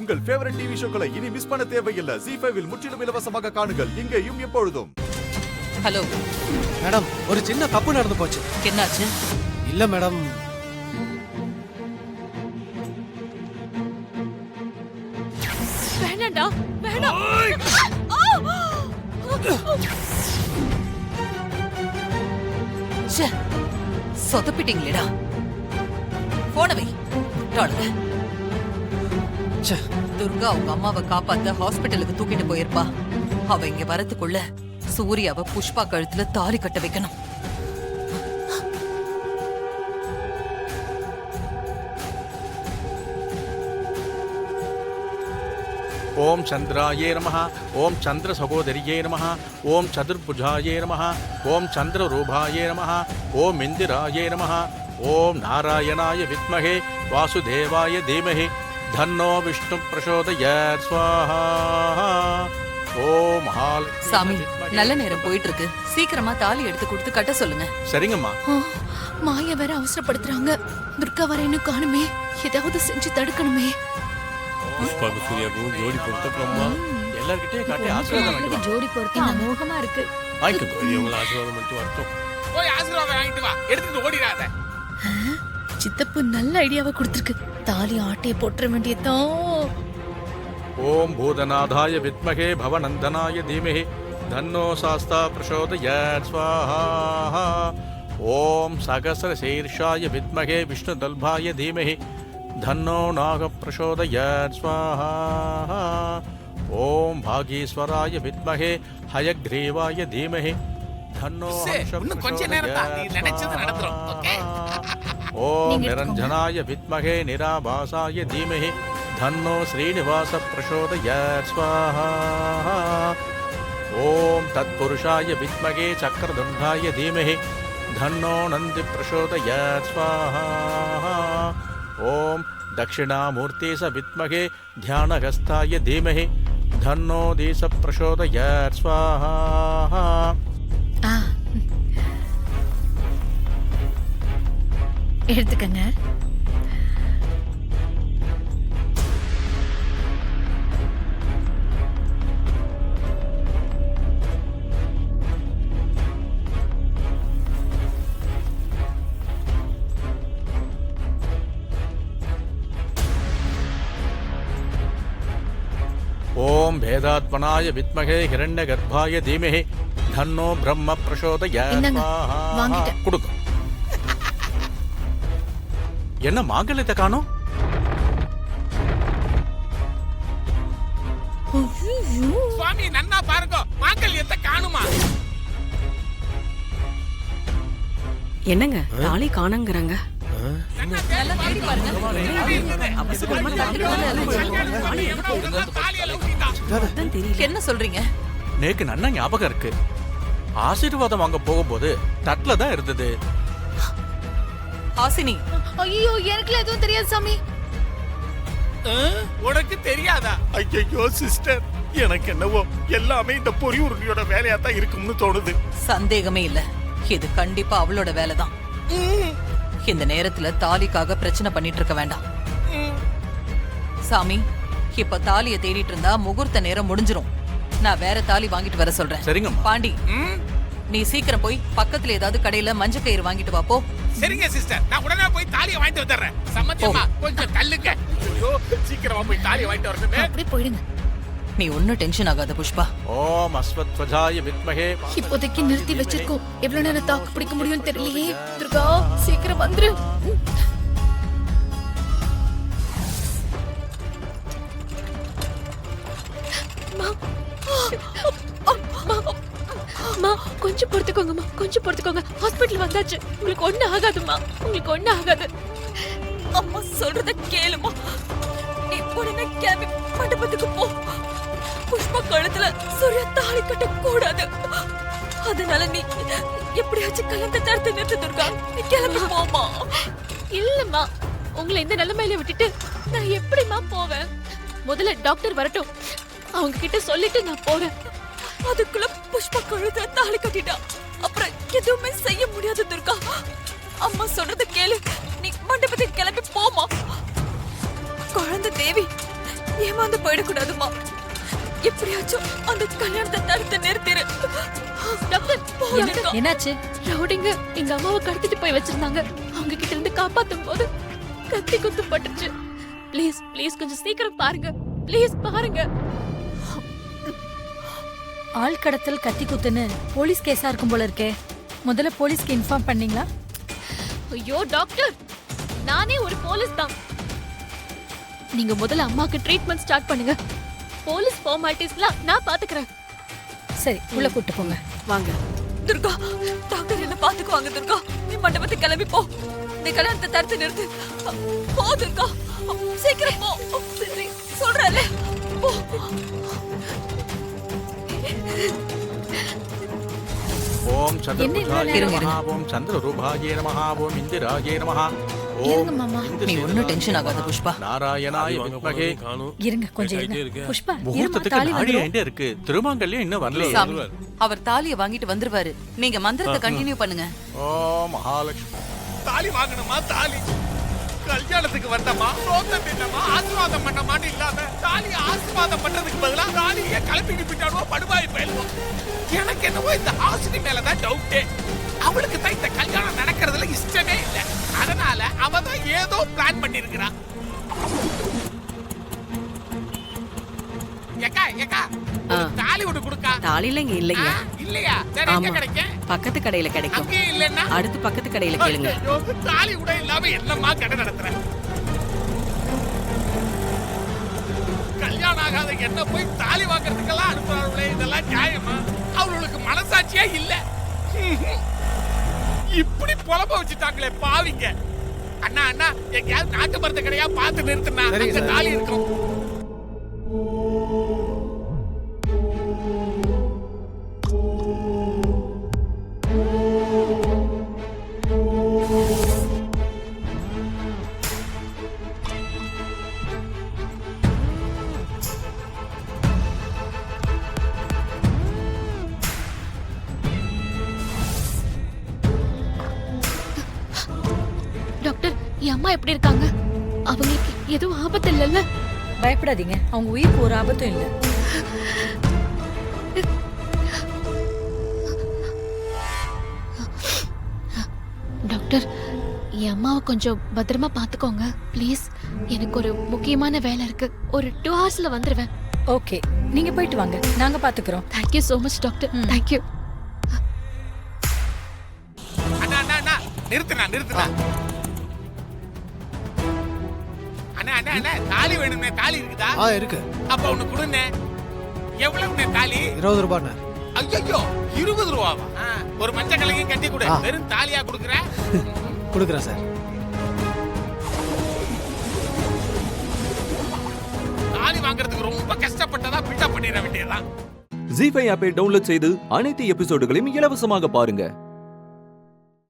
உங்கள் favourite TV ஷோக்களை இனி miss பண்ண தேவையில்லை. ZEE5 இல் முற்றிலும் இலவசமாக காணுங்கள். இங்கேயும் எப்பொழுதும். ஹலோ மேடம், ஒரு சின்ன தப்பு நடந்து போச்சு. என்னாச்சு? இல்ல மேடம், வேணாண்டா, வேணாம். ச்சே, சொதப்பிட்டீங்களேடா. போன வை. டாடுங்க. ச்சே, துர்கா அவங்க அம்மாவை காப்பாத்த ஹாஸ்பிட்டலுக்கு தூக்கிட்டு போயிருப்பா. அவ இங்க வரதுக்குள்ள சூர்யாவை புஷ்பா கழுத்துல தாலி கட்ட வைக்கணும். ஓம் சந்திராயே நமஹ. ஓம் சந்திர சகோதரியே நமஹ. ஓம் சதுர்புஜாயே நமஹ. ஓம் சந்திர ரூபாயே நமஹ. ஓம் இந்திராயே நமஹ. ஓம் நாராயணாய வித்மஹே வாசுதேவாய தீமஹி தன்னோ விஷ்ணு பிரசோதயாத் ஸ்வாஹா. ஓம் மகால். சாமி, நல்ல நேரம் போயிட்டு இருக்கு. சீக்கிரமா தாலி எடுத்து கொடுத்து கட்ட சொல்லுங்க. சரிங்கம்மா. மாயா வேற அவசரப்படுத்துறாங்க. துர்கா வர இன்னும் காணுமே. ஏதாவது செஞ்சு தடுக்கணுமே. புஷ்பாக்கு சூர்யாவுக்கும் ஜோடி பொருத்தப்படமா? எல்லார்கிட்டயும் காட்டி ஆசீர்வாதம் வாங்கிட்டு வா. ஜோடி பொருத்தி அமோகமா இருக்கு. வாங்கிக்கோ. பெரியவங்கள ஆசீர்வாதம் பண்ணிட்டு வரட்டும். போய் ஆசீர்வாதம் வாங்கிட்டு வா. எடுத்துட்டு ஓடிடாத. சித்தப்பு நல்ல ஐடியாவை கொடுத்திருக்கு. தாலி ஆட்டைய போட்டுற வேண்டியதான். ஓம் பூதநாதாய வித்மஹே பவநந்தனாய தீமஹி தன்னோ சாஸ்தா பிரசோதயாத் ஸ்வாஹா. ஓம் சகஸ்ர சீர்ஷாய வித்மஹே விஷ்ணுதல்பாய தீமஹி தன்னோ நாக பிரசோதயாத் ஸ்வாஹா. ஓம் பாகீஸ்வராய வித்மஹே ஹயக்ரீவாய தீமஹி தன்னோ இன்னும் கொஞ்ச நேரம் தான், நீ நினைச்சது நடந்துரும். ஓகே? ஓம் நிரஞ்சனாய வித்மஹே நிராபாசாய தீமஹி தன்னோ ஸ்ரீனிவாச பிரசோதயாத் ஸ்வாஹா. ஓம் தத்புருஷாய வித்மஹே சக்கரதுண்டாய தீமஹி தன்னோ நந்தி பிரசோதயாத் ஸ்வாஹா. ஓம் தட்சிணாமூர்த்தி ச வித்மஹே தியானகஸ்தாய தீமஹி தன்னோ தீச பிரசோதயாத் ஸ்வாஹா. எடுத்துக்கங்க. ஓம் வேதாத்மனாய வித்மஹே ஹிரண்யகர்ப்பாய தீமஹி தன்னோ பிரம்ம பிரசோதயாத் இந்தாங்க, ஸ்வாஹா. வாங்கிட்டேன். கொடுங்க. என்ன மாங்கல்யத்தை காணோம்? சுவாமி நன்னா பாருங்க, மாங்கல்யத்தை காணுமா? என்னங்க தாலி காணங்கறாங்க? நன்னா நல்லா தேடி பாருங்க. அவசரமா தான் தெரியல. என்ன சொல்றீங்க? நேக்கு நன்னா ஞாபகம் இருக்கு. ஆசீர்வாதம் வாங்க போகும்போது தட்டுல தான் இருந்தது. ஹாசினி, ஐயோ, எனக்குல எதுவும் தெரியாது சாமி. உனக்கு தெரியாதா? ஐயோ சிஸ்டர், எனக்கு என்னவோ எல்லாமே இந்த பொறி உருளியோட வேலையா தான் இருக்கும்னு தோணுது. சந்தேகமே இல்ல. இது கண்டிப்பா அவளோட வேலைதான். இந்த நேரத்துல தாலிக்காக பிரச்சனை பண்ணிட்டு இருக்க வேண்டாம். சாமி, இப்ப தாலியை தேடிட்டு இருந்தா முகூர்த்த நேரம் முடிஞ்சிரும். நான் வேற தாலி வாங்கிட்டு வர சொல்றேன். சரிங்கம்மா. பாண்டி, நீ சீக்கிரம் போய் பக்கத்துல ஏதாவது கடையில மஞ்ச கயிறு வாங்கிட்டு வா போ. சரிங்க சிஸ்டர், நான் உடனே போய் தாலியை வாங்கிட்டு வந்துடுறேன். சம்மதியம்மா, கொஞ்சம் தள்ளுங்க. ஐயோ, சீக்கிரமா போய் தாலியை வாங்கிட்டு வரணுமே. அப்படியே போயிடுங்க. நீ ஒன்னும் டென்ஷன் ஆகாத புஷ்பா. ஓம் அஸ்வத்வஜாய வித்மஹே. இப்போதைக்கு நிறுத்தி வச்சிருக்கோம். எவ்வளவு நேரம் தாக்கு பிடிக்க முடியும் தெரியலையே. துர்கா, சீக்கிரம் வந்துரு. கொஞ்சம் பொறுத்துக்கோங்கம்மா, கொஞ்சம் பொறுத்துக்கோங்க. ஹாஸ்பிட்டல் வந்தாச்சு. உங்களுக்கு ஒண்ணு ஆகாதுமா, உங்களுக்கு ஒண்ணு ஆகாது. அம்மா சொல்றத கேளுமா. நீ உடனே கிளம்பி மண்டபத்துக்கு போ. புஷ்பா கழுத்துல சூர்யா தாலி கட்ட கூடாது. அதனால நீ எப்படியாச்சும் கலந்து தடுத்து நிறுத்து துர்கா. நீ கிளம்பி போமா. இல்லம்மா, உங்களை இந்த நிலைமையில விட்டுட்டு நான் எப்படிமா போவேன்? முதல்ல டாக்டர் வரட்டும், அவங்க கிட்ட சொல்லிட்டு நான் போறேன். அதுக்குள்ள புஷ்பா கழுத்துல தாலி கட்டிட்டா. அப்புறம் எதுவுமே செய்ய முடியாது துர்கா. அம்மா சொல்றத கேளு. நீ மண்டபத்துக்கு கிளம்பி போமா. குழந்தை தேவி ஏமாந்து போயிடக்கூடாதுமா. எப்படியாச்சும் அந்த கல்யாணத்தை தடுத்து நிறுத்திரு. டாக்டர் துர்கா. என்னாச்சு? ரவுடிங்க எங்க அம்மாவை கடத்திட்டு போய் வச்சிருந்தாங்க. அவங்க கிட்ட இருந்து காப்பாத்தும் போது கத்தி குத்து பட்டுச்சு. ப்ளீஸ் ப்ளீஸ் கொஞ்சம் சீக்கிரம் பாருங்க. ப்ளீஸ் பாருங்க. ஆள் கடத்தல் கத்தி குத்துன்னு போலீஸ் கேஸா இருக்கும் போல இருக்கே. முதல்ல போலீஸ்க்கு இன்ஃபார்ம் பண்ணீங்களா? ஐயோ டாக்டர், நானே ஒரு போலீஸ் தான். நீங்க முதல்ல அம்மாக்கு ட்ரீட்மெண்ட் ஸ்டார்ட் பண்ணுங்க. போலீஸ் ஃபார்மாலிட்டிஸ்லாம் நான் பாத்துக்கறேன். சரி, உள்ள கூட்டு போங்க. வாங்க. துர்கா, டாக்டர் என்ன பாத்துக்குவாங்க. துர்கா, நீ மண்டபத்துக்கு கிளம்பி போ. நீ கல்யாணத்தை தடுத்து நிறுத்து. போ துர்கா, சீக்கிரம் போ. சரி, சொல்றேன்ல, போ. ஓம் என்ன இவ்வளவு சந்திரபுஜாய நேரம்? நமஹ ஓம் சந்திரரூபாய நமஹ ஓம் இந்திராய நமஹ ஓம் இருங்க மாமா. நீ ஒன்னும் டென்ஷன் ஆகாத புஷ்பா. நாராயணாய வித்மகே. காணும் இருங்க கொஞ்சம் கேட்டுட்டே இருங்க. இருக்கேன். புஷ்பா, இருமா, முகூர்த்தத்துக்கு தாலி நாடி வந்துரும். ஆயிட்டே இருக்கு. திருமாங்கல்யம் இன்னும் வரல. சாமி, அவர் தாலியை வாங்கிட்டு வந்துருவாரு. நீங்க மந்திரத்தை கண்டினியூ பண்ணுங்க. ஓம் மகாலட்சுமி. தாலி வாங்கணுமா? தாலி கல்யாணத்துக்கு வந்தமா, ரோத்த தின்னமா, ஆசீர்வாதம் பண்ணமான்னு இல்லாம தாலி ஆசீர்வாதம் பண்றதுக்கு பதிலா தாலியை கலப்பிட்டு போயிட்டானோ படுபாய் போயிடுவோம். எனக்கு என்னவோ இந்த ஹாசினி மேலதான் டவுட்டே. அவளுக்கு தான் இந்த கல்யாணம் நடக்கிறதுல இஷ்டமே இல்லை. அதனால அவ தான் ஏதோ பிளான் பண்ணிருக்கிறா. ஏக்கா ஏக்கா, ஒரு தாலி ஒண்ணு கொடுக்கா. தாலில இங்க இல்லைங்க. இல்லையா? வேற எங்க ஆமா. கிடைக்கும்? பக்கத்து கடையில கிடைக்கும். அங்கேயும் இல்லைன்னா அடுத்து பக்கத்து கடையில கேளுங்க. ஐயோ, தாலி கூட இல்லாம என்னம்மா கடை நடத்துறேன்? கல்யாணம் ஆகாத என்ன போய் தாலி வாங்குறதுக்கெல்லாம் அனுப்புறாங்களே, இதெல்லாம் நியாயமா? அவங்களுக்கு மனசாட்சியே இல்ல. இப்படி புலம்ப வச்சுட்டாங்களே பாவிங்க. அண்ணா அண்ணா, எங்கேயாவது நாட்டு மருந்து கடையா பார்த்து நிறுத்துனா சரிங்க அங்க சார். தாலி இருக்கும். டாக்டர், என் அம்மா எப்படி இருக்காங்க? அவங்களுக்கு எதுவும் ஆபத்து இல்லைல்ல? பயப்படாதீங்க, அவங்க உயிருக்கு ஒரு ஆபத்தும் இல்லை. டாக்டர், என் அம்மாவை கொஞ்சம் பத்திரமா பாத்துக்கோங்க ப்ளீஸ். எனக்கு ஒரு முக்கியமான வேலை இருக்கு. ஒரு 2 ஹவர்ஸ்ல வந்துருவேன். ஓகே, நீங்க போயிட்டு வாங்க, நாங்க பாத்துக்கிறோம். Thank you so much doctor. Thank you. அண்ணா அண்ணா அண்ணா, நிறுத்துனா நிறுத்துனா. அண்ணா அண்ணா அண்ணா, தாலி வேணுமே. தாலி இருக்குதா? இருக்கு. அப்ப ஒண்ணு கொடுங்க. எவ்வளவுண்ணே தாலி? 20 ரூபாண்ணே. ஐயோ, 20 ரூபாவா? ஒரு மஞ்சள் கலகையும் கட்டி கொடு. வெறும் தாலியா கொடுக்குறேன். கொடுக்குறேன் சார். தாலி வாங்குறதுக்கு ரொம்ப கஷ்டப்பட்டதா பில்டப் பண்ணிட வேண்டியதுதான். ஜீ5 ஆப்பை டவுன்லோட் செய்து அனைத்து எபிசோடுகளையும் இலவசமாக பாருங்க.